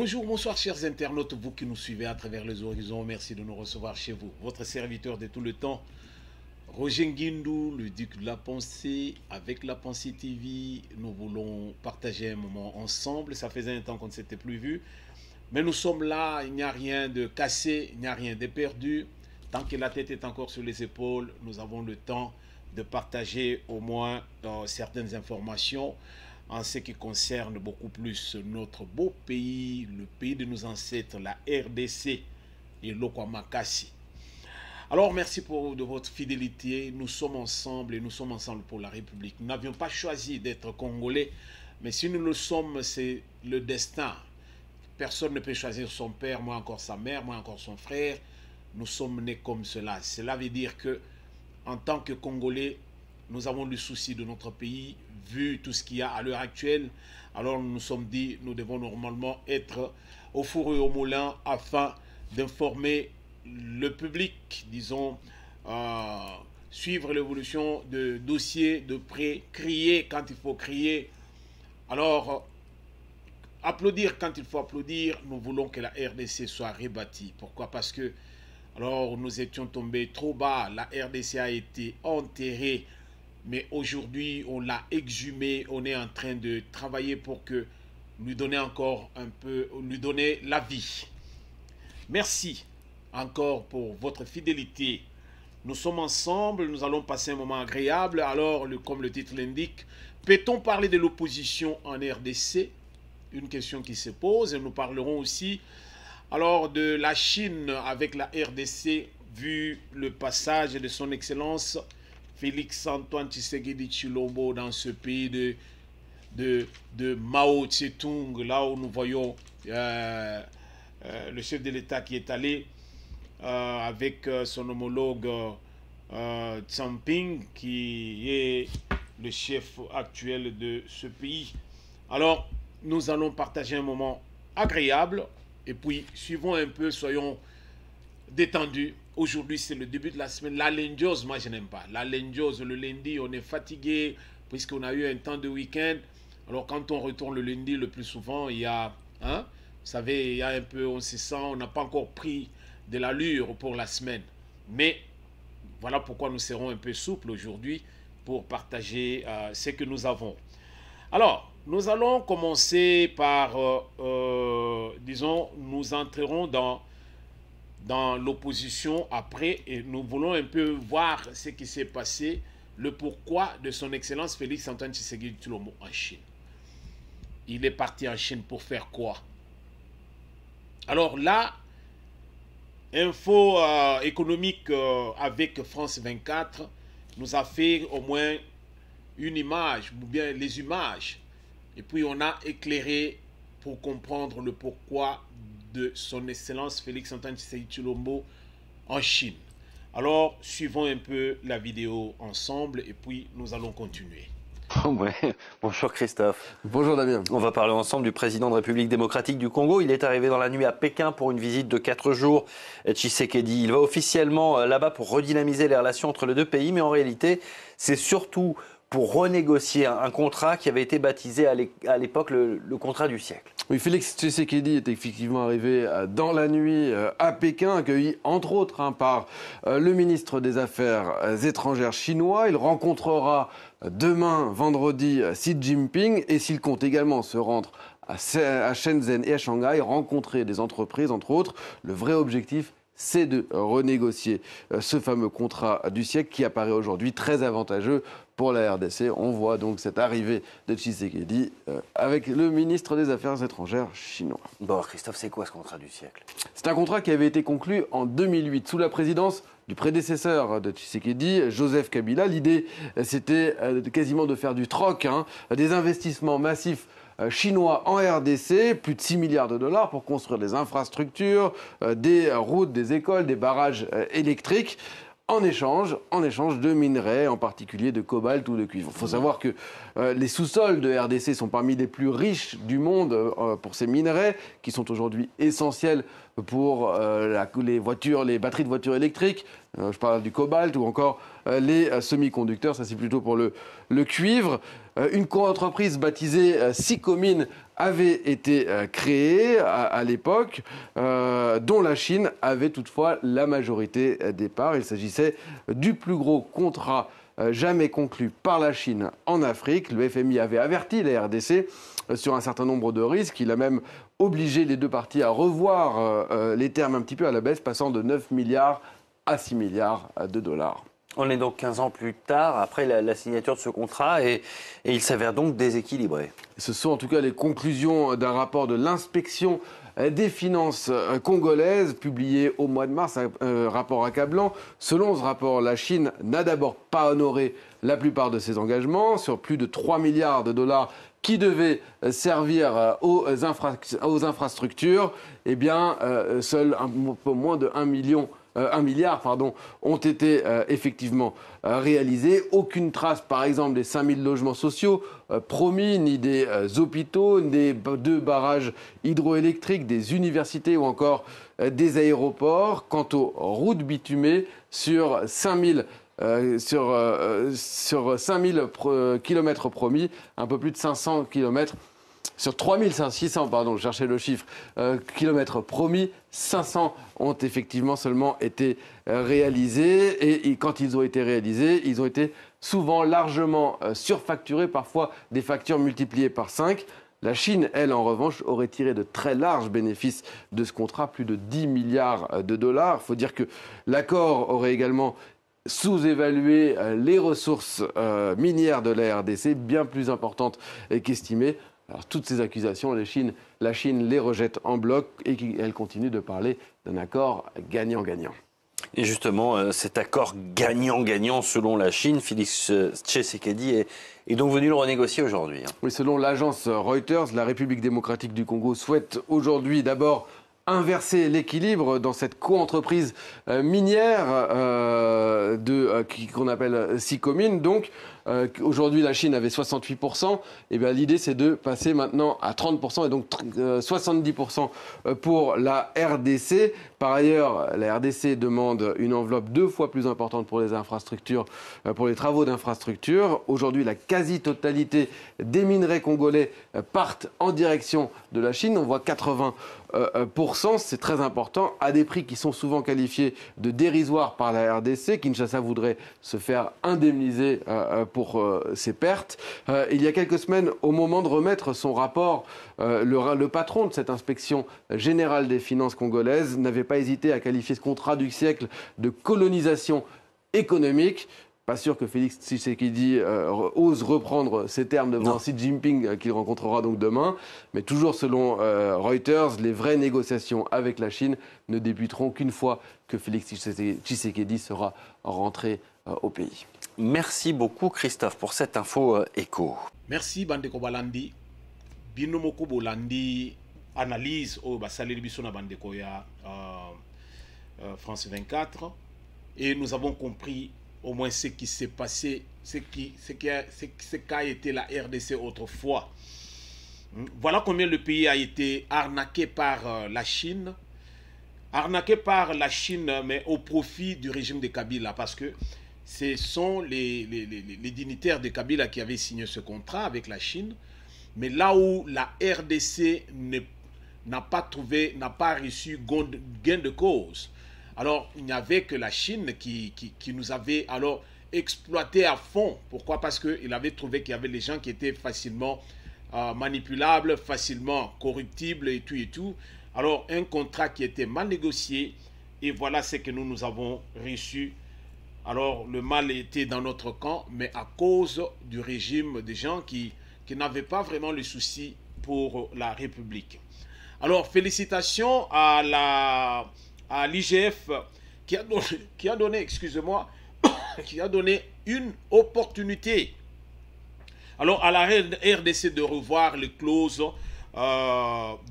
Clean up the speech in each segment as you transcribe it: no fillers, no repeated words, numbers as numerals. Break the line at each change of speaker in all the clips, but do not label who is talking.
Bonjour, bonsoir chers internautes, vous qui nous suivez à travers les horizons, merci de nous recevoir chez vous. Votre serviteur de tout le temps, Roger Nguindou, le duc de la pensée, avec la pensée TV, nous voulons partager un moment ensemble. Ça faisait un temps qu'on ne s'était plus vu, mais nous sommes là, il n'y a rien de cassé, il n'y a rien de perdu. Tant que la tête est encore sur les épaules, nous avons le temps de partager au moins certaines informations en ce qui concerne beaucoup plus notre beau pays, le pays de nos ancêtres, la RDC et l'Okwamakassi. Alors, merci de votre fidélité. Nous sommes ensemble et nous sommes ensemble pour la République. Nous n'avions pas choisi d'être Congolais, mais si nous le sommes, c'est le destin. Personne ne peut choisir son père, moi encore sa mère, moi encore son frère. Nous sommes nés comme cela. Cela veut dire que, en tant que Congolais, nous avons le souci de notre pays, vu tout ce qu'il y a à l'heure actuelle. Alors nous nous sommes dit, nous devons normalement être au four et au moulin afin d'informer le public, disons, suivre l'évolution de dossiers de près, crier quand il faut crier. Alors, applaudir quand il faut applaudir. Nous voulons que la RDC soit rebâtie. Pourquoi? Parce que, alors, nous étions tombés trop bas. La RDC a été enterrée. Mais aujourd'hui, on l'a exhumé, on est en train de travailler pour que lui donner encore un peu, lui donner la vie. Merci encore pour votre fidélité. Nous sommes ensemble, nous allons passer un moment agréable. Alors, comme le titre l'indique, peut-on parler de l'opposition en RDC? Une question qui se pose. Et nous parlerons aussi alors de la Chine avec la RDC, vu le passage de son Excellence Félix-Antoine Tshisekedi Tshilombo dans ce pays de Mao Tse-tung, là où nous voyons le chef de l'État qui est allé avec son homologue Tsamping, qui est le chef actuel de ce pays. Alors, nous allons partager un moment agréable et puis suivons un peu, soyons détendus. Aujourd'hui, c'est le début de la semaine. La lendiose, moi, je n'aime pas. La lendiose, le lundi, on est fatigué puisqu'on a eu un temps de week-end. Alors, quand on retourne le lundi, le plus souvent, il y a, hein, vous savez, il y a un peu, on se sent, on n'a pas encore pris de l'allure pour la semaine. Mais voilà pourquoi nous serons un peu souples aujourd'hui pour partager ce que nous avons. Alors, nous allons commencer par, disons, nous entrerons dans l'opposition après et nous voulons un peu voir ce qui s'est passé, le pourquoi de son Excellence Félix-Antoine Tshisekedi Tshilombo en Chine. Il est parti en Chine pour faire quoi? Alors là, Info économique avec France 24 nous a fait au moins une image, ou bien les images, et puis on a éclairé pour comprendre le pourquoi de son Excellence Félix-Antoine Tshisekedi Tshilombo en Chine. Alors, suivons un peu la vidéo ensemble et puis nous allons continuer.
Ouais. Bonjour Christophe.
Bonjour Damien.
On va parler ensemble du président de République démocratique du Congo. Il est arrivé dans la nuit à Pékin pour une visite de 4 jours. Tshisekedi, il va officiellement là-bas pour redynamiser les relations entre les deux pays, mais en réalité, c'est surtout pour renégocier un contrat qui avait été baptisé à l'époque le contrat du siècle.
Oui, Félix Tshisekedi est effectivement arrivé dans la nuit à Pékin, accueilli entre autres par le ministre des Affaires étrangères chinois. Il rencontrera demain, vendredi, Xi Jinping et s'il compte également se rendre à Shenzhen et à Shanghai, rencontrer des entreprises, entre autres. Le vrai objectif, c'est de renégocier ce fameux contrat du siècle qui apparaît aujourd'hui très avantageux pour la RDC. On voit donc cette arrivée de Tshisekedi avec le ministre des Affaires étrangères chinois.
Bon, Christophe, c'est quoi ce contrat du siècle?
C'est un contrat qui avait été conclu en 2008 sous la présidence du prédécesseur de Tshisekedi, Joseph Kabila. L'idée, c'était quasiment de faire du troc, des investissements massifs chinois en RDC, plus de 6 milliards de dollars pour construire des infrastructures, des routes, des écoles, des barrages électriques, en échange de minerais, en particulier de cobalt ou de cuivre. Il faut savoir que les sous-sols de RDC sont parmi les plus riches du monde pour ces minerais, qui sont aujourd'hui essentiels pour les batteries de voitures électriques, Je parle du cobalt ou encore les semi-conducteurs, ça c'est plutôt pour le cuivre. Une co-entreprise baptisée Sicomine avait été créée à l'époque, dont la Chine avait toutefois la majorité des parts. Il s'agissait du plus gros contrat jamais conclu par la Chine en Afrique. Le FMI avait averti la RDC sur un certain nombre de risques. Il a même obligé les deux parties à revoir les termes un petit peu à la baisse, passant de 9 milliards à 6 milliards de dollars.
On est donc 15 ans plus tard, après la signature de ce contrat, et il s'avère donc déséquilibré.
Ce sont en tout cas les conclusions d'un rapport de l'inspection des finances congolaises, publié au mois de mars, un rapport accablant. Selon ce rapport, la Chine n'a d'abord pas honoré la plupart de ses engagements, sur plus de 3 milliards de dollars qui devaient servir aux infrastructures. Eh bien, seul un peu moins de 1 milliard ont été effectivement réalisés. Aucune trace, par exemple, des 5000 logements sociaux promis, ni des hôpitaux, ni des 2 barrages hydroélectriques, des universités ou encore des aéroports. Quant aux routes bitumées, sur 5000 kilomètres promis, un peu plus de 500 kilomètres. Sur 3600, pardon, je cherchais le chiffre, kilomètres promis, 500 ont effectivement seulement été réalisés. Et quand ils ont été réalisés, ils ont été souvent largement surfacturés, parfois des factures multipliées par 5. La Chine, elle, en revanche, aurait tiré de très larges bénéfices de ce contrat, plus de 10 milliards de dollars. Il faut dire que l'accord aurait également sous-évalué les ressources minières de la RDC, bien plus importantes qu'estimées. Alors, toutes ces accusations, la Chine les rejette en bloc et elle continue de parler d'un accord gagnant-gagnant.
Et justement, cet accord gagnant-gagnant selon la Chine, Félix Tshisekedi est donc venu le renégocier aujourd'hui.
Oui, selon l'agence Reuters, la République démocratique du Congo souhaite aujourd'hui d'abord inverser l'équilibre dans cette co-entreprise minière qu'on appelle Sicomine. Donc, aujourd'hui, la Chine avait 68%. Et bien, l'idée, c'est de passer maintenant à 30% et donc 70% pour la RDC. Par ailleurs, la RDC demande une enveloppe 2 fois plus importante pour les infrastructures, pour les travaux d'infrastructures. Aujourd'hui, la quasi-totalité des minerais congolais partent en direction de la Chine. On voit 80%, c'est très important, à des prix qui sont souvent qualifiés de dérisoires par la RDC. Kinshasa voudrait se faire indemniser pour ces pertes. Il y a quelques semaines, au moment de remettre son rapport, le patron de cette inspection générale des finances congolaises n'avait pas hésité à qualifier ce contrat du siècle de colonisation économique. Pas sûr que Félix Tshisekedi ose reprendre ces termes devant Xi Jinping qu'il rencontrera donc demain. Mais toujours selon Reuters, les vraies négociations avec la Chine ne débuteront qu'une fois que Félix Tshisekedi sera rentré au pays.
Merci beaucoup Christophe pour cette info écho.
Merci Bandeko Balandi. Binomoko Bolandi analyse au Basaleli Bissona Bandeko ya France 24. Et nous avons compris au moins ce qui s'est passé, ce qu'a été la RDC autrefois. Voilà combien le pays a été arnaqué par la Chine. Arnaqué par la Chine, mais au profit du régime de Kabila, parce que ce sont les dignitaires de Kabila qui avaient signé ce contrat avec la Chine. Mais là où la RDC n'a pas reçu gain de cause, alors il n'y avait que la Chine qui nous avait alors exploité à fond. Pourquoi? Parce qu'il avait trouvé qu'il y avait des gens qui étaient facilement manipulables, facilement corruptibles et tout. Alors un contrat qui était mal négocié, et voilà ce que nous avons reçu. Alors le mal était dans notre camp, mais à cause du régime des gens qui n'avaient pas vraiment le souci pour la République. Alors félicitations à l'IGF qui a donné une opportunité. Alors à la RDC de revoir les clauses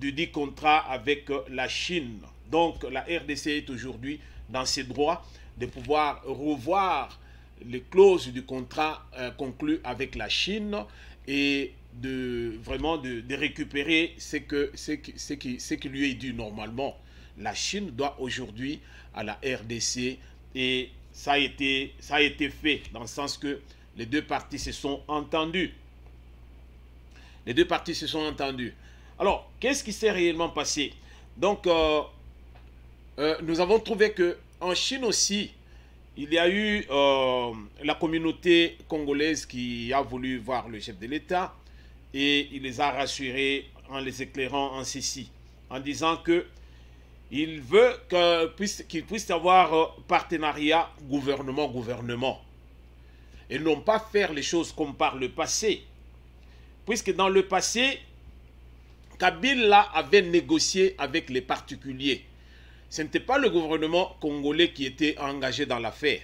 du dit contrat avec la Chine. Donc la RDC est aujourd'hui dans ses droits de pouvoir revoir les clauses du contrat conclu avec la Chine et de récupérer ce qui lui est dû normalement. La Chine doit aujourd'hui à la RDC Et ça a été fait dans le sens que les deux parties se sont entendues. Les deux parties se sont entendues. Alors, qu'est-ce qui s'est réellement passé? Donc, nous avons trouvé qu'en Chine aussi, il y a eu la communauté congolaise qui a voulu voir le chef de l'État et il les a rassurés en les éclairant en ceci, en disant que il veut qu'il puisse avoir partenariat gouvernement-gouvernement et non pas faire les choses comme par le passé. Puisque dans le passé, Kabila avait négocié avec les particuliers. Ce n'était pas le gouvernement congolais qui était engagé dans l'affaire.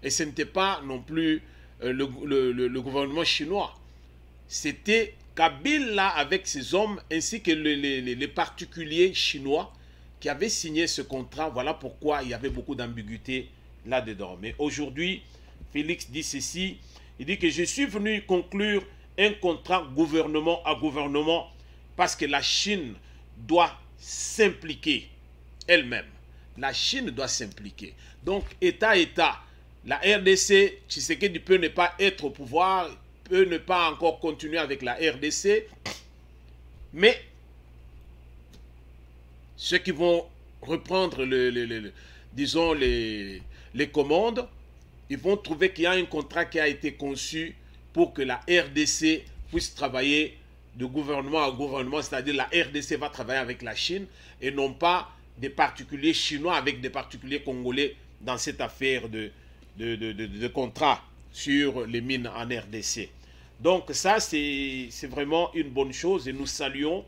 Et ce n'était pas non plus le gouvernement chinois. C'était Kabila avec ses hommes ainsi que les particuliers chinois qui avaient signé ce contrat. Voilà pourquoi il y avait beaucoup d'ambiguïté là-dedans. Mais aujourd'hui, Félix dit ceci. Il dit que je suis venu conclure un contrat gouvernement à gouvernement parce que la Chine doit s'impliquer elle-même. La Chine doit s'impliquer. Donc, État, la RDC, Tshisekedi peut ne pas être au pouvoir, peut ne pas encore continuer avec la RDC, mais ceux qui vont reprendre disons les commandes, ils vont trouver qu'il y a un contrat qui a été conçu pour que la RDC puisse travailler de gouvernement à gouvernement, c'est-à-dire la RDC va travailler avec la Chine et non pas des particuliers chinois avec des particuliers congolais dans cette affaire de contrat sur les mines en RDC. Donc ça, c'est vraiment une bonne chose et nous saluons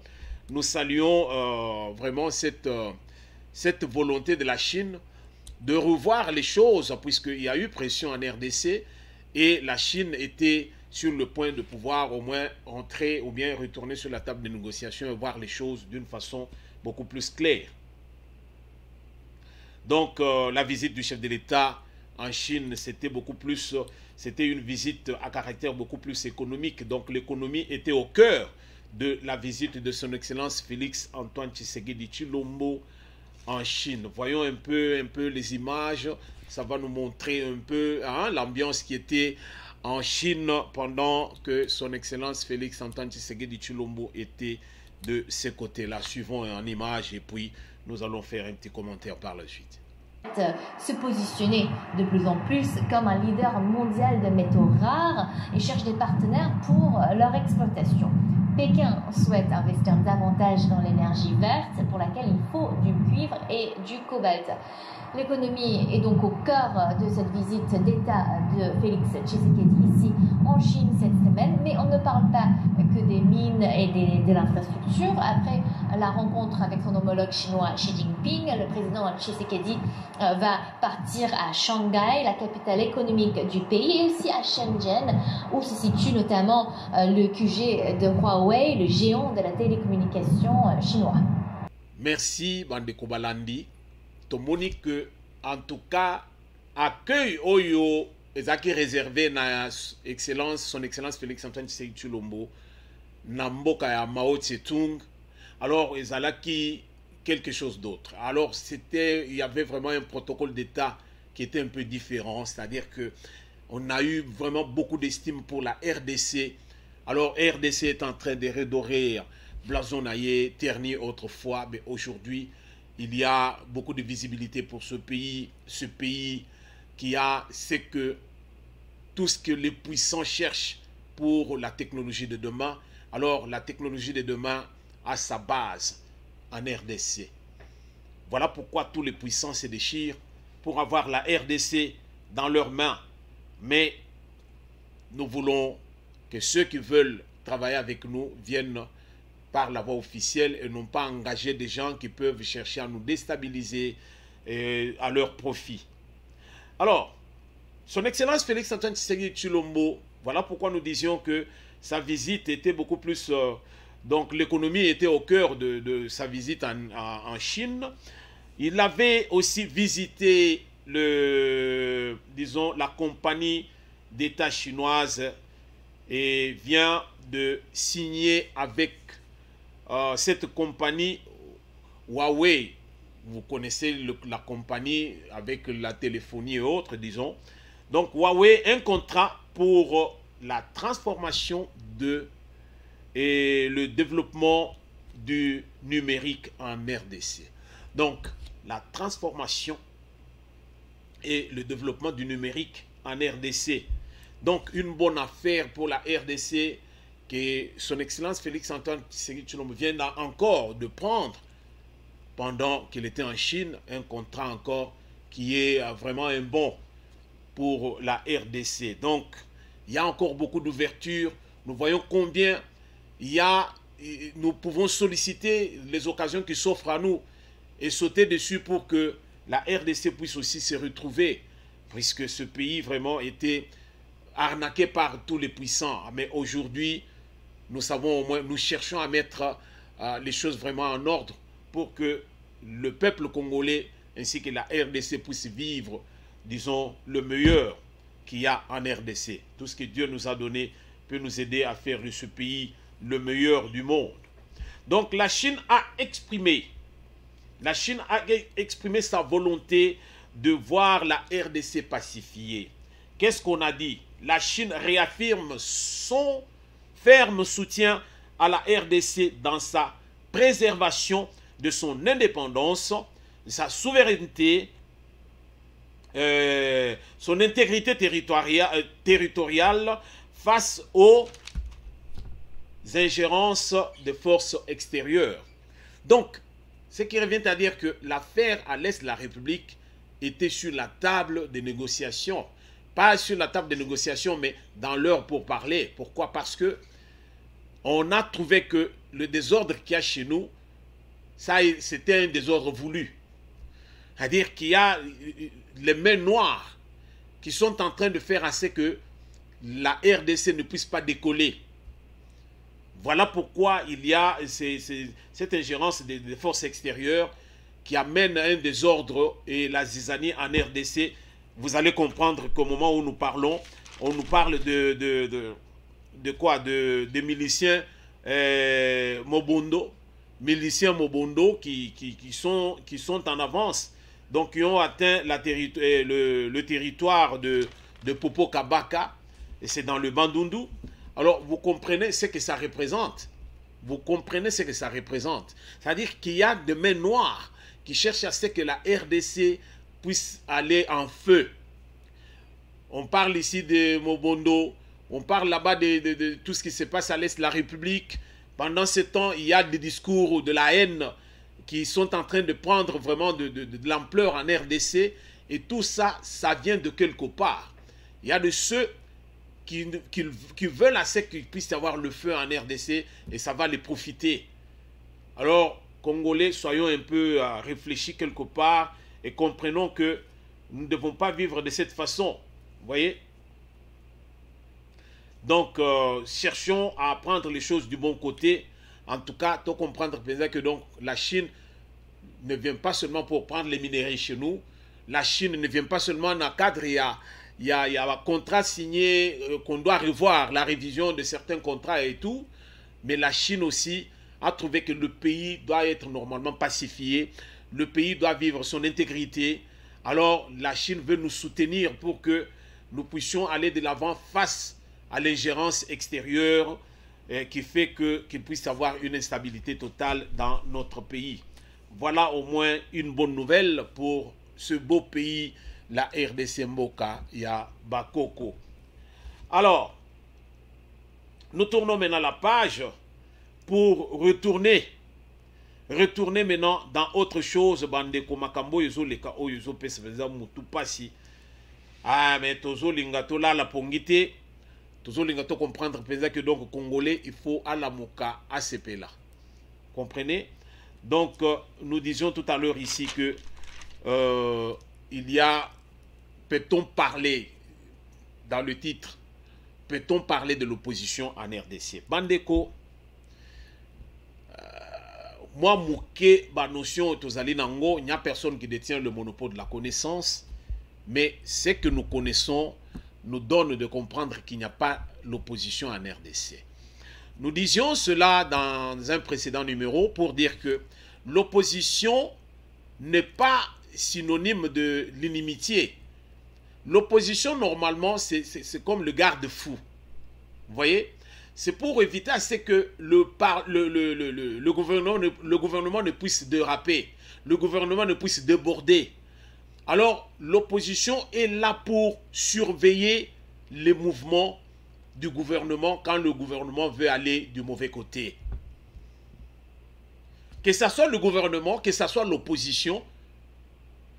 vraiment cette volonté de la Chine de revoir les choses, puisqu'il y a eu pression en RDC et la Chine était sur le point de pouvoir au moins entrer ou bien retourner sur la table de négociation et voir les choses d'une façon beaucoup plus claire. Donc la visite du chef de l'État en Chine, c'était une visite à caractère beaucoup plus économique. Donc l'économie était au cœur de la visite de son Excellence Félix Antoine Tshisekedi Tshilombo en Chine. Voyons un peu les images, ça va nous montrer un peu l'ambiance qui était en Chine pendant que son Excellence Félix Antoine Tshisekedi Tshilombo était de ce côté-là. Suivons en image et puis nous allons faire un petit commentaire par la suite.
Se positionner de plus en plus comme un leader mondial de métaux rares et cherche des partenaires pour leur exploitation. Pékin souhaite investir davantage dans l'énergie verte pour laquelle il faut du cuivre et du cobalt. L'économie est donc au cœur de cette visite d'État de Félix Tshisekedi ici en Chine cette semaine, mais on ne parle pas que des mines et de l'infrastructure. Après la rencontre avec son homologue chinois Xi Jinping, le président Tshisekedi va partir à Shanghai, la capitale économique du pays, et aussi à Shenzhen, où se situe notamment le QG de Huawei, le géant de la télécommunication chinois.
Merci, Bandeko Balandi. Tomoni que, en tout cas, accueil Oyo ezaki réservé na son excellence Félix Antoine Tshisekedi Tshilombo na mboka ya Mao Tse-tung. Alors ezalaki quelque chose d'autre. Alors il y avait vraiment un protocole d'État qui était un peu différent, c'est-à-dire que on a eu vraiment beaucoup d'estime pour la RDC. Alors RDC est en train de redorer blason naïe terni autrefois, mais aujourd'hui il y a beaucoup de visibilité pour ce pays qui a, c'est que tout ce que les puissants cherchent pour la technologie de demain, alors la technologie de demain a sa base en RDC. Voilà pourquoi tous les puissants se déchirent pour avoir la RDC dans leurs mains. Mais nous voulons que ceux qui veulent travailler avec nous viennent par la voie officielle et non pas engager des gens qui peuvent chercher à nous déstabiliser à leur profit. Alors, son Excellence Félix Antoine Tshisekedi Tshilombo, voilà pourquoi nous disions que sa visite était beaucoup plus... donc l'économie était au cœur de sa visite en Chine. Il avait aussi visité disons, la compagnie d'État chinoise et vient de signer avec cette compagnie Huawei vous connaissez la compagnie avec la téléphonie et autres, disons. Donc Huawei, un contrat pour la transformation et le développement du numérique en RDC. Donc la transformation et le développement du numérique en RDC. Donc une bonne affaire pour la RDC que son Excellence Félix-Antoine Tshisekedi Tshilombo vient encore de prendre pendant qu'il était en Chine, un contrat encore qui est vraiment un bon pour la RDC. Donc, il y a encore beaucoup d'ouverture. Nous voyons combien nous pouvons solliciter les occasions qui s'offrent à nous et sauter dessus pour que la RDC puisse aussi se retrouver, puisque ce pays vraiment était arnaqué par tous les puissants. Mais aujourd'hui, nous savons au moins, nous cherchons à mettre les choses vraiment en ordre pour que le peuple congolais ainsi que la RDC puissent vivre, disons, le meilleur qu'il y a en RDC. Tout ce que Dieu nous a donné peut nous aider à faire de ce pays le meilleur du monde. Donc la Chine a exprimé sa volonté de voir la RDC pacifiée. Qu'est-ce qu'on a dit? La Chine réaffirme son ferme soutien à la RDC dans sa préservation de son indépendance, de sa souveraineté, son intégrité territoriale face aux ingérences de forces extérieures. Donc, ce qui revient à dire que l'affaire à l'est de la République était sur la table des négociations. Pas sur la table des négociations, mais dans l'heure pour parler. Pourquoi? Parce que on a trouvé que le désordre qu'il y a chez nous, c'était un désordre voulu. C'est-à-dire qu'il y a les mains noires qui sont en train de faire assez que la RDC ne puisse pas décoller. Voilà pourquoi il y a cette ingérence des forces extérieures qui amène à un désordre et la zizanie en RDC. Vous allez comprendre qu'au moment où nous parlons, on nous parle de quoi? De miliciens Mobondo, qui sont en avance, donc qui ont atteint le territoire de Popo Kabaka, et c'est dans le Bandundu. Alors vous comprenez ce que ça représente. Vous comprenez ce que ça représente. C'est-à-dire qu'il y a des mains noires qui cherchent à ce que la RDC puisse aller en feu. On parle ici de Mobondo, on parle là-bas de tout ce qui se passe à l'est de la République. Pendant ce temps, il y a des discours de la haine qui sont en train de prendre vraiment de l'ampleur en RDC. Et tout ça, ça vient de quelque part. Il y a de ceux qui veulent assez qu'il puisse y avoir le feu en RDC et ça va les profiter. Alors, Congolais, soyons un peu réfléchis quelque part et comprenons que nous ne devons pas vivre de cette façon. Vous voyez? Donc, cherchons à prendre les choses du bon côté. En tout cas, il faut comprendre que donc, la Chine ne vient pas seulement pour prendre les minéraux chez nous. La Chine ne vient pas seulement dans le cadre, il y a un contrat signé qu'on doit revoir, la révision de certains contrats et tout. Mais la Chine aussi a trouvé que le pays doit être normalement pacifié. Le pays doit vivre son intégrité. Alors, la Chine veut nous soutenir pour que nous puissions aller de l'avant face à l'ingérence extérieure qui fait qu'il puisse y avoir une instabilité totale dans notre pays. Voilà au moins une bonne nouvelle pour ce beau pays, la RDC Mboka, ya Bakoko. Alors, nous tournons maintenant la page pour retourner maintenant dans autre chose. Bandeko makambo yozo leka o yozo pesa mutu pasi. Ah, mais tozo lingato la la pongite. Tozo lingato comprendre que donc Congolais, il faut à la moka ACP là. Comprenez? Donc, nous disions tout à l'heure ici que il y a, peut-on parler, dans le titre, peut-on parler de l'opposition en RDC? Bandeko, moi, mouké, ma notion, tozali nango, il n'y a personne qui détient le monopole de la connaissance, mais ce que nous connaissons nous donne de comprendre qu'il n'y a pas l'opposition en RDC. Nous disions cela dans un précédent numéro pour dire que l'opposition n'est pas synonyme de l'inimitié. L'opposition, normalement, c'est comme le garde-fou. Vous voyez? C'est pour éviter à ce que le gouvernement ne puisse déraper, le gouvernement ne puisse déborder. Alors, l'opposition est là pour surveiller les mouvements du gouvernement quand le gouvernement veut aller du mauvais côté. Que ce soit le gouvernement, que ce soit l'opposition,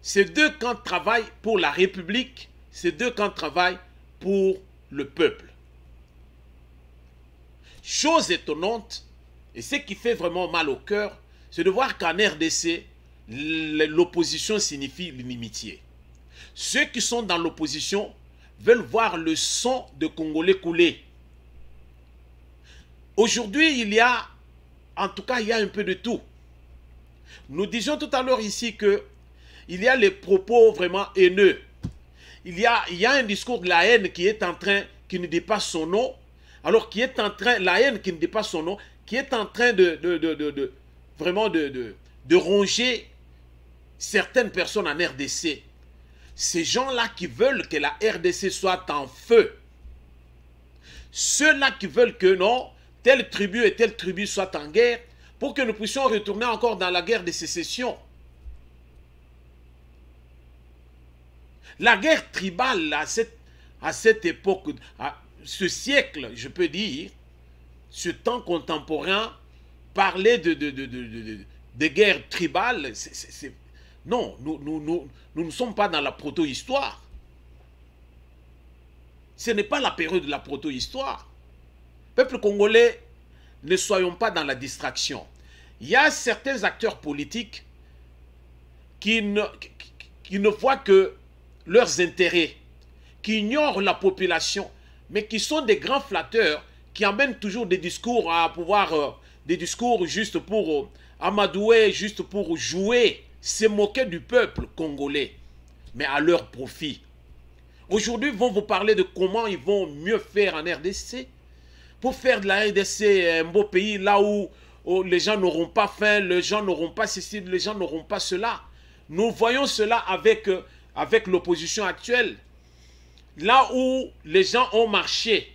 ces deux camps travaillent pour la République, ces deux camps travaillent pour le peuple. Chose étonnante, et ce qui fait vraiment mal au cœur, c'est de voir qu'en RDC, l'opposition signifie l'inimitié. Ceux qui sont dans l'opposition veulent voir le sang de Congolais couler. Aujourd'hui, il y a un peu de tout. Nous disions tout à l'heure ici que il y a les propos vraiment haineux. Il y a un discours de la haine qui ne dit pas son nom, alors la haine qui ne dit pas son nom, qui est en train de ronger certaines personnes en RDC. Ces gens-là qui veulent que la RDC soit en feu. Ceux-là qui veulent que non, telle tribu et telle tribu soient en guerre, pour que nous puissions retourner encore dans la guerre de sécession. La guerre tribale à cette époque, à ce siècle, je peux dire, ce temps contemporain, parler de guerre tribale, non, nous ne sommes pas dans la proto-histoire. Ce n'est pas la période de la proto-histoire. Peuple congolais, ne soyons pas dans la distraction. Il y a certains acteurs politiques qui ne voient que leurs intérêts, qui ignorent la population, mais qui sont des grands flatteurs, qui amènent toujours des discours à pouvoir, des discours juste pour amadouer, juste pour jouer, se moquer du peuple congolais, mais à leur profit. Aujourd'hui, ils vont vous parler de comment ils vont mieux faire en RDC, pour faire de la RDC un beau pays, là où les gens n'auront pas faim, les gens n'auront pas ceci, les gens n'auront pas cela. Nous voyons cela avec l'opposition actuelle. Là où les gens ont marché,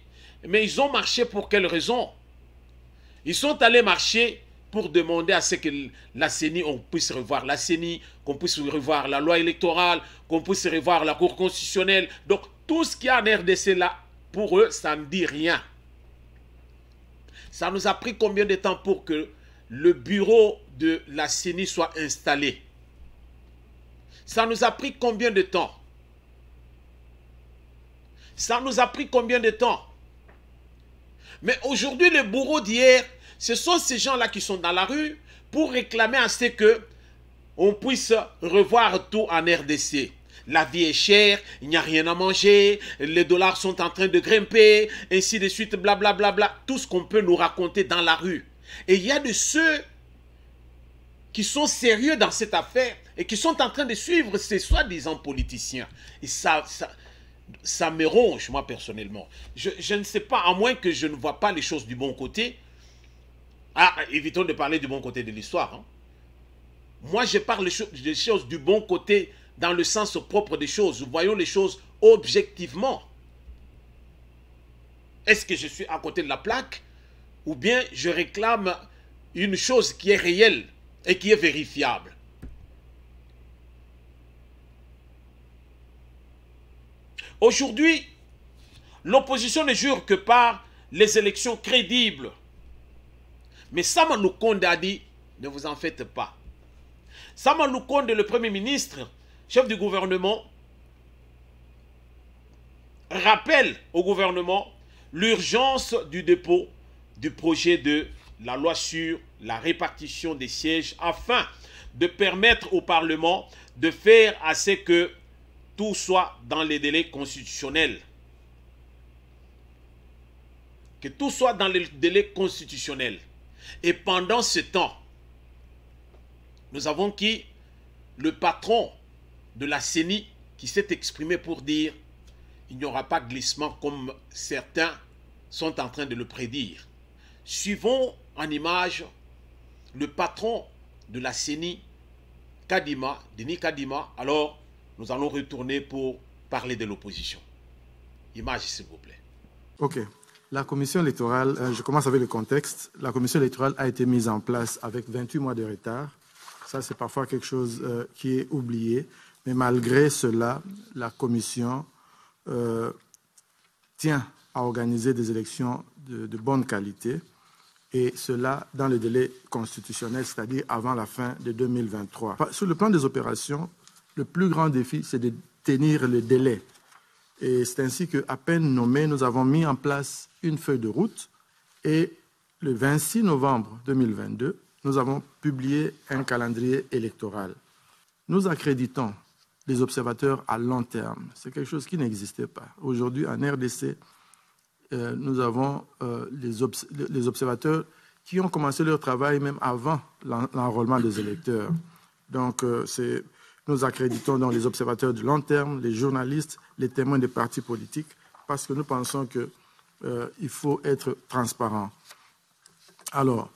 mais ils ont marché pour quelle raison? Ils sont allés marcher pour demander à ce que la CENI, on puisse revoir la CENI, qu'on puisse revoir la loi électorale, qu'on puisse revoir la Cour constitutionnelle. Donc tout ce qu'il y a en RDC là, pour eux, ça ne dit rien. Ça nous a pris combien de temps pour que le bureau de la CENI soit installé? Ça nous a pris combien de temps? Ça nous a pris combien de temps? Mais aujourd'hui, les bourreaux d'hier, ce sont ces gens-là qui sont dans la rue pour réclamer à ce que on puisse revoir tout en RDC. La vie est chère, il n'y a rien à manger, les dollars sont en train de grimper, ainsi de suite, blablabla, bla, bla, bla, tout ce qu'on peut nous raconter dans la rue. Et il y a de ceux qui sont sérieux dans cette affaire et qui sont en train de suivre ces soi-disant politiciens. Et ça me ronge, moi, personnellement. Je ne sais pas, à moins que je ne vois pas les choses du bon côté. Ah, évitons de parler du bon côté de l'histoire. Hein. Moi, je parle des choses du bon côté dans le sens propre des choses. Nous voyons les choses objectivement. Est-ce que je suis à côté de la plaque ou bien je réclame une chose qui est réelle et qui est vérifiable? Aujourd'hui, l'opposition ne jure que par les élections crédibles. Mais Sama Lukonde a dit, ne vous en faites pas. Sama Lukonde, le Premier ministre, chef du gouvernement, rappelle au gouvernement l'urgence du dépôt du projet de la loi sur la répartition des sièges afin de permettre au Parlement de faire à ce que tout soit dans les délais constitutionnels. Que tout soit dans les délais constitutionnels. Et pendant ce temps, nous avons qui? Le patron de la CENI qui s'est exprimé pour dire il n'y aura pas de glissement comme certains sont en train de le prédire. Suivons en image le patron de la CENI Kadima, Denis Kadima. Alors, nous allons retourner pour parler de l'opposition. Image, s'il vous plaît.
Ok. La commission électorale, je commence avec le contexte. La commission électorale a été mise en place avec 28 mois de retard. Ça, c'est parfois quelque chose qui est oublié. Mais malgré cela, la commission tient à organiser des élections de bonne qualité, et cela dans le délai constitutionnel, c'est-à-dire avant la fin de 2023. Sur le plan des opérations, le plus grand défi, c'est de tenir le délai. Et c'est ainsi qu'à peine nommé, nous avons mis en place une feuille de route, et le 26 novembre 2022, nous avons publié un calendrier électoral. Nous accréditons les observateurs à long terme. C'est quelque chose qui n'existait pas. Aujourd'hui, en RDC, nous avons les observateurs qui ont commencé leur travail même avant l'enrôlement des électeurs. Donc, nous accréditons donc les observateurs de long terme, les journalistes, les témoins des partis politiques, parce que nous pensons qu'il faut être transparent. Alors,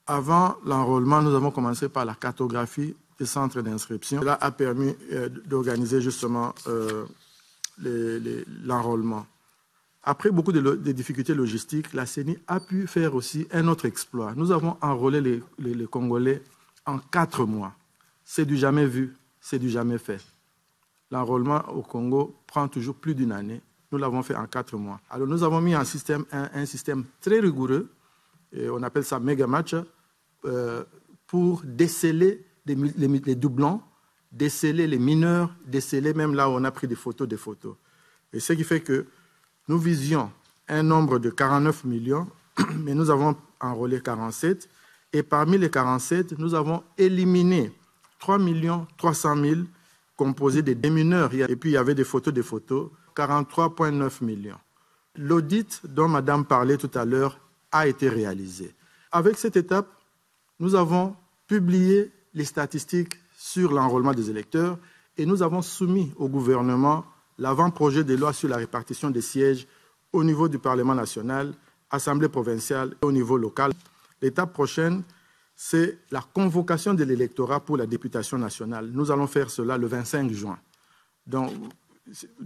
avant l'enrôlement, nous avons commencé par la cartographie des centres d'inscription. Cela a permis d'organiser justement l'enrôlement. Après beaucoup de difficultés logistiques, la CENI a pu faire aussi un autre exploit. Nous avons enrôlé les Congolais en 4 mois. C'est du jamais vu, c'est du jamais fait. L'enrôlement au Congo prend toujours plus d'1 année. Nous l'avons fait en 4 mois. Alors nous avons mis en système un système très rigoureux, et on appelle ça méga match, pour déceler les doublons, déceler les mineurs, déceler même là où on a pris des photos. Et ce qui fait que nous visions un nombre de 49 millions, mais nous avons enrôlé 47. Et parmi les 47, nous avons éliminé 3 300 000 composés des démineurs. Et puis il y avait des photos, 43,9 millions. L'audit dont Madame parlait tout à l'heure a été réalisé. Avec cette étape, nous avons publié les statistiques sur l'enrôlement des électeurs et nous avons soumis au gouvernement l'avant-projet de loi sur la répartition des sièges au niveau du Parlement national, Assemblée provinciale et au niveau local. L'étape prochaine, c'est la convocation de l'électorat pour la députation nationale. Nous allons faire cela le 25 juin. Donc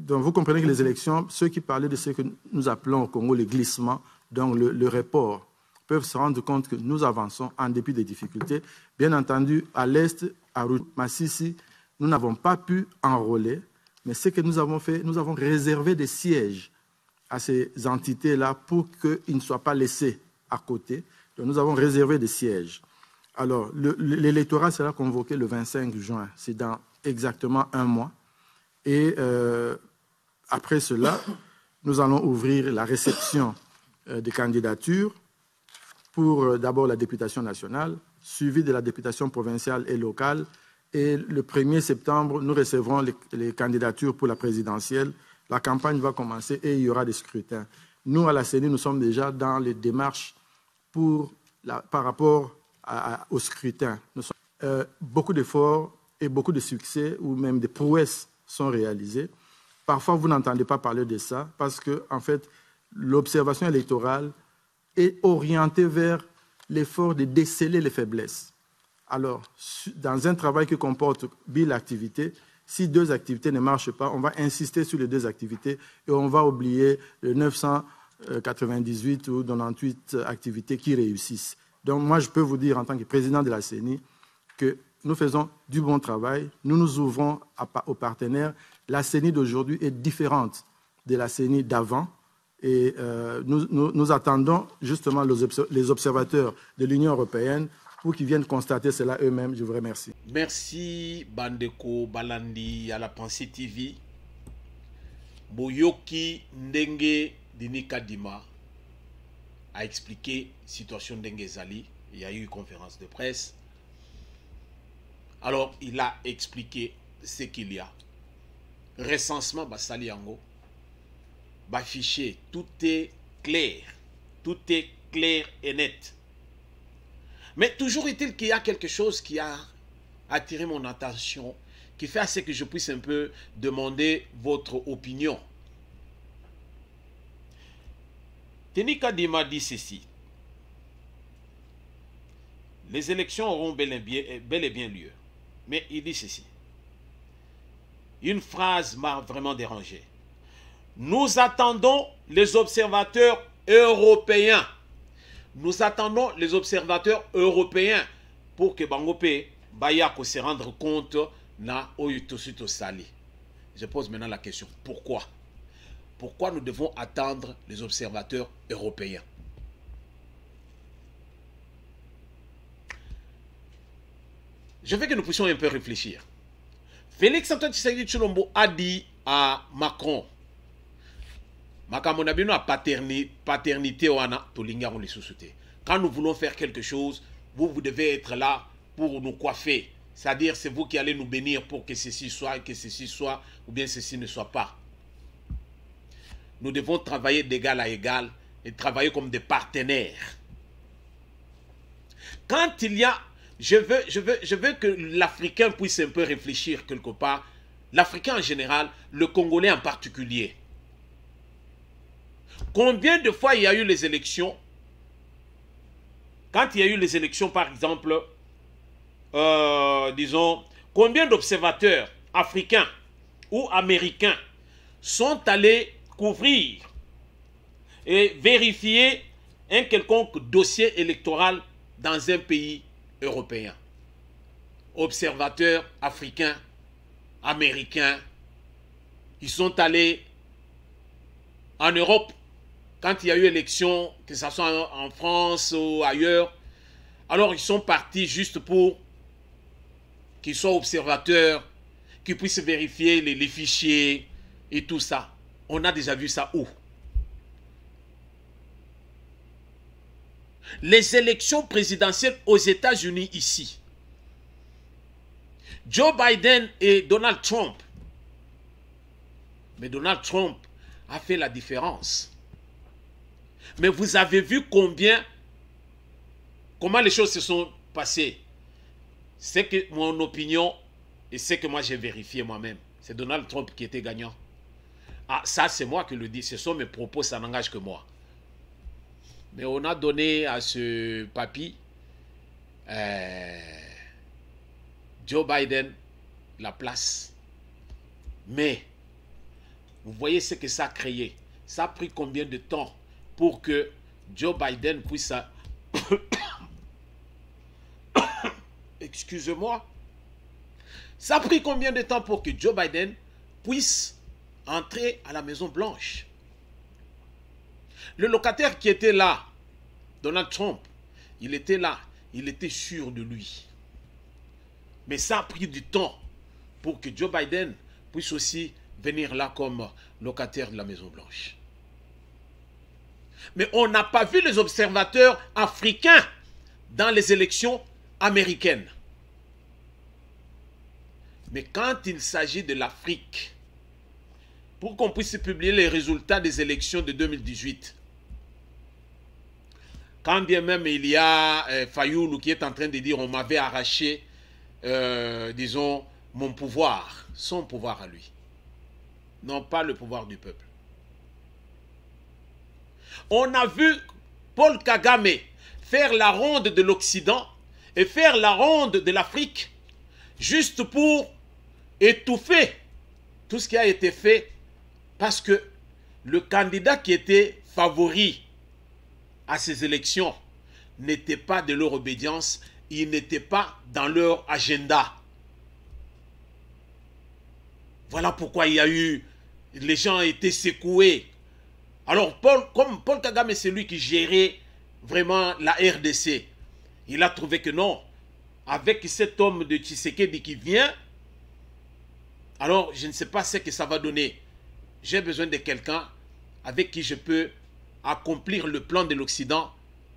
vous comprenez que les élections, ceux qui parlaient de ce que nous appelons au Congo le glissement, donc le report, peuvent se rendre compte que nous avançons en dépit des difficultés. Bien entendu, à l'Est, à Masisi, nous n'avons pas pu enrôler. Mais ce que nous avons fait, nous avons réservé des sièges à ces entités-là pour qu'ils ne soient pas laissés à côté. Donc nous avons réservé des sièges. Alors, l'électorat sera convoqué le 25 juin. C'est dans exactement 1 mois. Et après cela, nous allons ouvrir la réception des candidatures pour d'abord la députation nationale, suivie de la députation provinciale et locale. Et le 1er septembre, nous recevrons les candidatures pour la présidentielle. La campagne va commencer et il y aura des scrutins. Nous, à la CENI, nous sommes déjà dans les démarches par rapport au scrutin. Beaucoup d'efforts et beaucoup de succès ou même des prouesses sont réalisés. Parfois, vous n'entendez pas parler de ça parce que, en fait, l'observation électorale est orientée vers l'effort de déceler les faiblesses. Alors, dans un travail qui comporte 1000 activités, si 2 activités ne marchent pas, on va insister sur les 2 activités et on va oublier les 998 ou 98 activités qui réussissent. Donc, moi, je peux vous dire, en tant que président de la CENI, que nous faisons du bon travail, nous nous ouvrons aux partenaires. La CENI d'aujourd'hui est différente de la CENI d'avant et nous attendons justement les observateurs de l'Union européenne pour qu'ils viennent constater cela eux-mêmes. Je vous remercie.
Merci Bandeko Balandi à la Pensée TV. Boyoki Ndenge Denis Kadima a expliqué la situation Ndenge Zali. Il y a eu une conférence de presse. Alors, il a expliqué ce qu'il y a. Recensement Basali Yango. Fichier, tout est clair. Tout est clair et net. Mais toujours est-il qu'il y a quelque chose qui a attiré mon attention, qui fait à ce que je puisse un peu demander votre opinion. Denis Kadima dit ceci. Les élections auront bel et bien lieu. Mais il dit ceci. Une phrase m'a vraiment dérangé. Nous attendons les observateurs européens. Nous attendons les observateurs européens pour que Bangopé Bayako se rendre compte na Oyutosuto Sali. Je pose maintenant la question. Pourquoi? Pourquoi nous devons attendre les observateurs européens? Je veux que nous puissions un peu réfléchir. Félix Antoine Tshisekedi Tshilombo a dit à Macron, Makamonabino a paternité wana tolinga on les sous-souté. Quand nous voulons faire quelque chose, vous devez être là pour nous coiffer. C'est-à-dire, c'est vous qui allez nous bénir pour que ceci soit, ou bien ceci ne soit pas. Nous devons travailler d'égal à égal et travailler comme des partenaires. Quand il y a... Je veux que l'Africain puisse un peu réfléchir quelque part. L'Africain en général, le Congolais en particulier. Combien de fois il y a eu les élections? Quand il y a eu les élections, par exemple, disons, combien d'observateurs africains ou américains sont allés couvrir et vérifier un quelconque dossier électoral dans un pays européen? Observateurs africains, américains, ils sont allés en Europe quand il y a eu élection, que ce soit en France ou ailleurs. Alors ils sont partis juste pour qu'ils soient observateurs, qu'ils puissent vérifier les fichiers et tout ça. On a déjà vu ça où? Les élections présidentielles aux États-Unis ici. Joe Biden et Donald Trump. Mais Donald Trump a fait la différence. Mais vous avez vu comment les choses se sont passées. C'est que mon opinion, et c'est que moi j'ai vérifié moi-même, c'est Donald Trump qui était gagnant. Ah, ça c'est moi qui le dis, ce sont mes propos, ça n'engage que moi. Mais on a donné à ce papy, Joe Biden, la place. Mais, vous voyez ce que ça a créé. Ça a pris combien de temps pour que Joe Biden puisse... Excusez-moi. Ça a pris combien de temps pour que Joe Biden puisse entrer à la Maison Blanche? Le locataire qui était là, Donald Trump, il était là, il était sûr de lui. Mais ça a pris du temps pour que Joe Biden puisse aussi venir là comme locataire de la Maison Blanche. Mais on n'a pas vu les observateurs africains dans les élections américaines. Mais quand il s'agit de l'Afrique, pour qu'on puisse publier les résultats des élections de 2018, quand bien même il y a Fayoulou qui est en train de dire on m'avait arraché, disons, mon pouvoir, son pouvoir à lui. Non pas le pouvoir du peuple. On a vu Paul Kagame faire la ronde de l'Occident et faire la ronde de l'Afrique juste pour étouffer tout ce qui a été fait parce que le candidat qui était favori à ces élections n'était pas de leur obédience, il n'était pas dans leur agenda. Voilà pourquoi il y a eu, les gens ont été secoués. Alors, comme Paul Kagame, c'est lui qui gérait vraiment la RDC, il a trouvé que non, avec cet homme de Tshisekedi qui vient, alors je ne sais pas ce que ça va donner. J'ai besoin de quelqu'un avec qui je peux accomplir le plan de l'Occident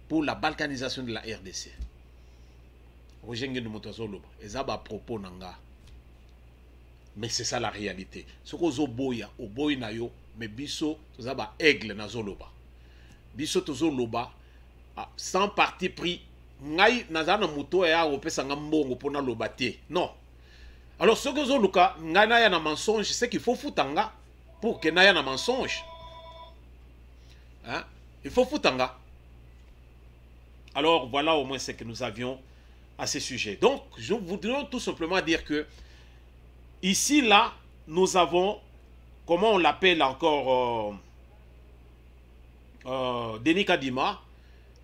pour la balkanisation de la RDC. Propos nanga. Mais c'est ça la réalité. Ce que vous boya, au boy na yo, mais biso, vous avez aigle na zoloba. Biso to zoloba, sans parti pris, ngai nazana muto ya opesa ngambongo pona lobate. Non. Alors ce que zoluka, ngai na ya na mensonge, c'est qu'il faut foutanga pour que na ya na mensonge. Hein? Il faut foutanga. Alors voilà au moins ce que nous avions à ce sujet. Donc, je voudrais tout simplement dire que ici, là, nous avons, comment on l'appelle encore, Denis Kadima,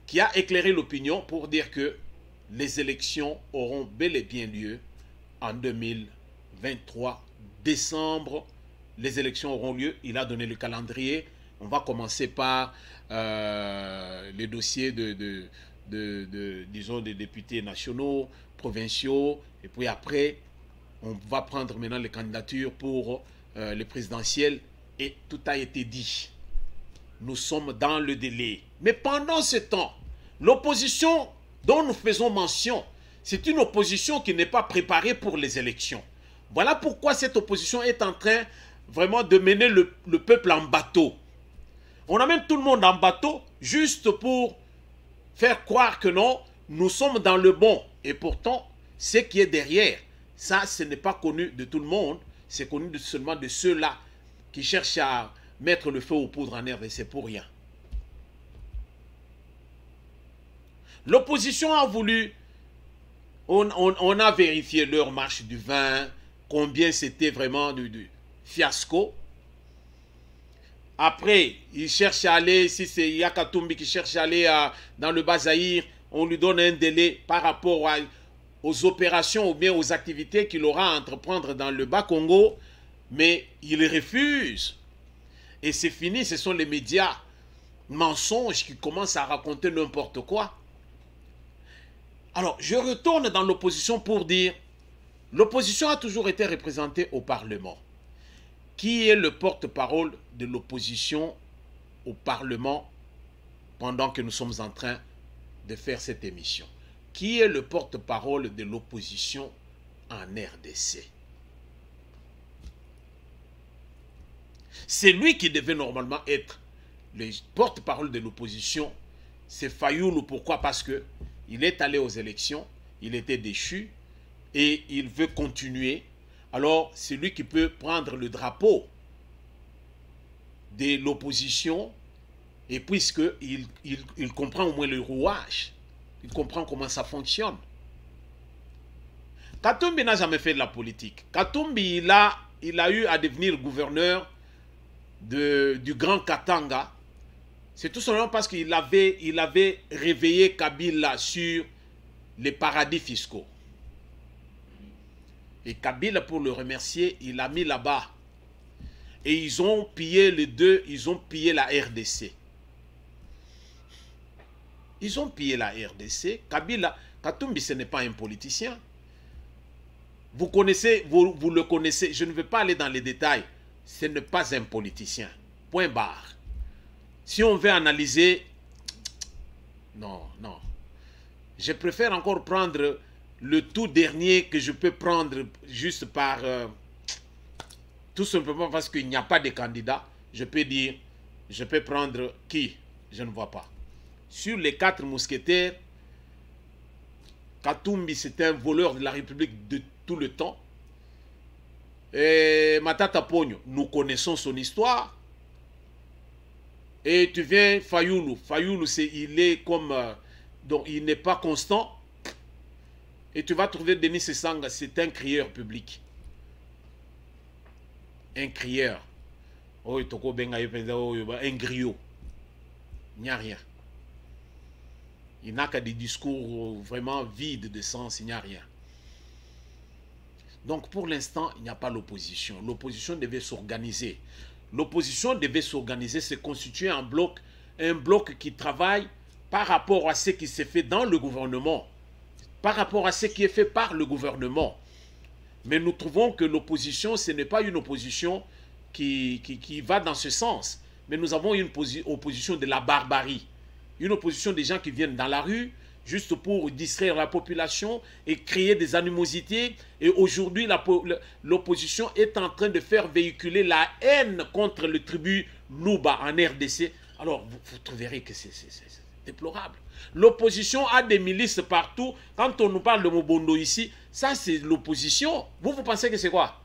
qui a éclairé l'opinion pour dire que les élections auront bel et bien lieu en 2023. Décembre, les élections auront lieu. Il a donné le calendrier. On va commencer par les dossiers disons, des députés nationaux, provinciaux. Et puis après, on va prendre maintenant les candidatures pour les présidentielles. Et tout a été dit. Nous sommes dans le délai. Mais pendant ce temps, l'opposition dont nous faisons mention, c'est une opposition qui n'est pas préparée pour les élections. Voilà pourquoi cette opposition est en train vraiment de mener le peuple en bateau. On amène tout le monde en bateau juste pour faire croire que non, nous sommes dans le bon. Et pourtant, ce qui est derrière, ça, ce n'est pas connu de tout le monde. C'est connu seulement de ceux-là qui cherchent à mettre le feu aux poudres en RDC pour rien. L'opposition a voulu, on a vérifié leur marche du vin, combien c'était vraiment du fiasco. Après, il cherche à aller, si c'est Yakatumbi qui cherche à aller dans le Bas-Zaïre, on lui donne un délai par rapport aux opérations ou bien aux activités qu'il aura à entreprendre dans le Bas-Congo, mais il refuse. Et c'est fini, ce sont les médias mensonges qui commencent à raconter n'importe quoi. Alors, je retourne dans l'opposition pour dire, l'opposition a toujours été représentée au Parlement. Qui est le porte-parole de l'opposition au Parlement pendant que nous sommes en train de faire cette émission? Qui est le porte-parole de l'opposition en RDC? C'est lui qui devait normalement être le porte-parole de l'opposition. C'est Fayoulou. Pourquoi? Parce qu'il est allé aux élections, il était déchu et il veut continuer. Alors, c'est lui qui peut prendre le drapeau de l'opposition, et puisqu'il comprend au moins le rouage, il comprend comment ça fonctionne. Katumbi n'a jamais fait de la politique. Katumbi, il a eu à devenir gouverneur du Grand Katanga. C'est tout simplement parce qu'il avait réveillé Kabila sur les paradis fiscaux. Et Kabila, pour le remercier, il l'a mis là-bas. Et ils ont pillé les deux, ils ont pillé la RDC. Ils ont pillé la RDC. Katumbi, ce n'est pas un politicien. Vous connaissez, vous le connaissez, je ne vais pas aller dans les détails. Ce n'est pas un politicien. Point barre. Si on veut analyser, non. Je préfère encore prendre le tout dernier que je peux prendre juste par... tout simplement parce qu'il n'y a pas de candidat. Je peux dire, je peux prendre qui? Je ne vois pas. Sur les 4 mousquetaires, Katumbi, c'est un voleur de la République de tout le temps. Et Matata Pogno, nous connaissons son histoire. Et tu viens Fayoulou. Fayoulou, il est comme... donc, il n'est pas constant. Et tu vas trouver Denis Sessanga, c'est un crieur public. Un crieur. Un griot. Il n'y a rien. Il n'a que des discours vraiment vides de sens, il n'y a rien. Donc pour l'instant, il n'y a pas l'opposition. L'opposition devait s'organiser. L'opposition devait s'organiser, se constituer un bloc qui travaille par rapport à ce qui s'est fait dans le gouvernement, par rapport à ce qui est fait par le gouvernement. Mais nous trouvons que l'opposition, ce n'est pas une opposition qui va dans ce sens. Mais nous avons une opposition de la barbarie. Une opposition des gens qui viennent dans la rue, juste pour distraire la population et créer des animosités. Et aujourd'hui, l'opposition est en train de faire véhiculer la haine contre le tribu Luba en RDC. Alors, vous trouverez que c'est déplorable. L'opposition a des milices partout. Quand on nous parle de Mobondo ici, ça c'est l'opposition. Vous pensez que c'est quoi?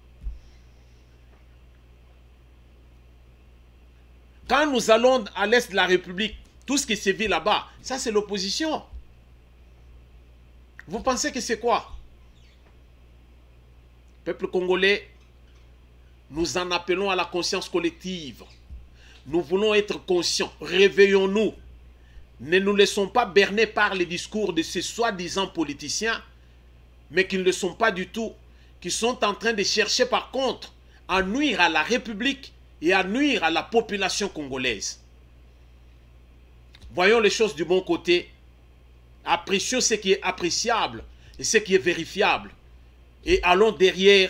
Quand nous allons à l'est de la République, tout ce qui se vit là-bas, ça c'est l'opposition. Vous pensez que c'est quoi? Peuple congolais, nous en appelons à la conscience collective. Nous voulons être conscients. Réveillons-nous. Ne nous laissons pas berner par les discours de ces soi-disant politiciens, mais qui ne le sont pas du tout, qui sont en train de chercher par contre à nuire à la République et à nuire à la population congolaise. Voyons les choses du bon côté. Apprécions ce qui est appréciable et ce qui est vérifiable. Et allons derrière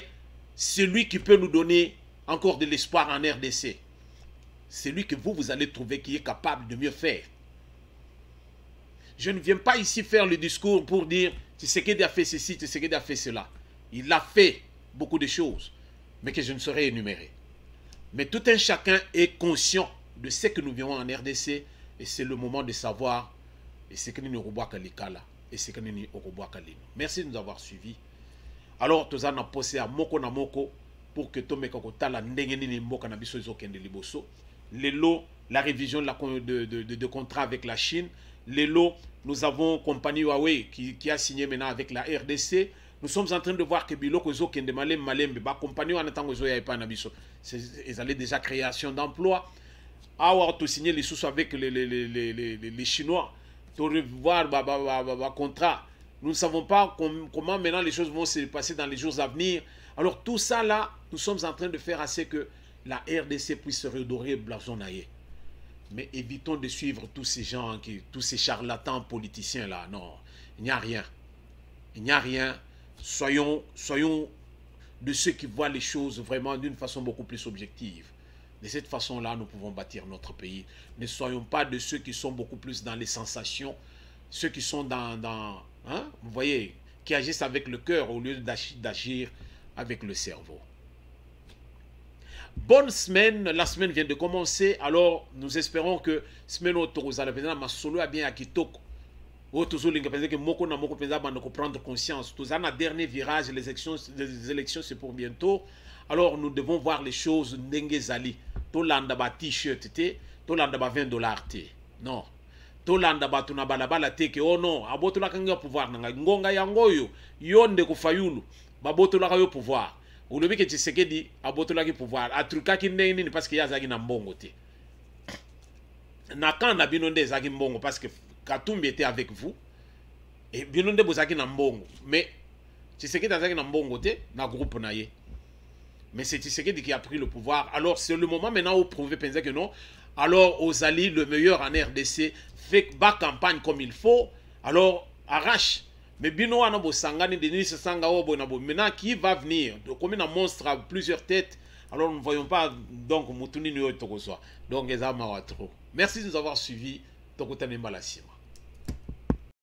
celui qui peut nous donner encore de l'espoir en RDC. Celui que vous allez trouver qui est capable de mieux faire. Je ne viens pas ici faire le discours pour dire Tshisekedi a fait ceci, Tshisekedi a fait cela. Il a fait beaucoup de choses, mais que je ne saurais énumérer. Mais tout un chacun est conscient de ce que nous vivons en RDC et c'est le moment de savoir et ce que nous et ce que nous Merci de nous avoir suivis. Alors, nous allons poser à moko na moko pour que tout le monde ndenge nini mboka na biso ezokende liboso. Lelo, la révision de contrat avec la Chine. Lelo, nous avons compagnie Huawei qui a signé maintenant avec la RDC. Nous sommes en train de voir que Biloko ezokende malembe ba compagnie en attendant que pas na biso. Ils allaient déjà création d'emplois. Avoir tout signé les sous avec les Chinois. Pour revoir contrat. Nous ne savons pas comment maintenant les choses vont se passer dans les jours à venir. Alors tout ça là, nous sommes en train de faire assez que la RDC puisse se redorer blasonailler. Mais évitons de suivre tous ces gens, tous ces charlatans politiciens là. Non, il n'y a rien. Il n'y a rien. Soyons de ceux qui voient les choses vraiment d'une façon beaucoup plus objective. De cette façon-là, nous pouvons bâtir notre pays. Ne soyons pas de ceux qui sont beaucoup plus dans les sensations, ceux qui sont hein, vous voyez, qui agissent avec le cœur au lieu d'agir avec le cerveau. Bonne semaine, la semaine vient de commencer, alors nous espérons que semaine autorisée, ma solo a bien à Kitoko. Prendre conscience. Tout ça, le dernier virage, les élections c'est pour bientôt. Alors nous devons voir les choses n'engezali. Tolanda ba t-shirt te, tolanda ba $20 te. Non. Tolanda ba tuna balabala te ke oh non, abotola kanga pouvoir nanga ngonga yangoyo yonde ko fayulu. Babotola ka yo pouvoir. Ulobi ke Tshisekedi abotola ki pouvoir. Atruka ki nini parce que yazaki na mbongo te. Na kanda binonde zaki mbongo parce que Katumbi était avec vous. Et binonde bozaki na mbongo. Mais Tshisekedi azaki na mbongo te na groupe na ye. Mais c'est Tshisekedi qui a pris le pouvoir. Alors, c'est le moment maintenant où prouver que non. Alors, Ozali, le meilleur en RDC, fait bas campagne comme il faut. Alors, arrache. Mais Bino Anabo Sangani, Denis Sangao Bonabo. Maintenant, qui va venir? Comme un monstre à plusieurs têtes. Alors, nous ne voyons pas, donc, Moutouni Nyo Tokosoa. Donc, les armes trop. Merci de nous avoir suivis. Tokotane Malasima.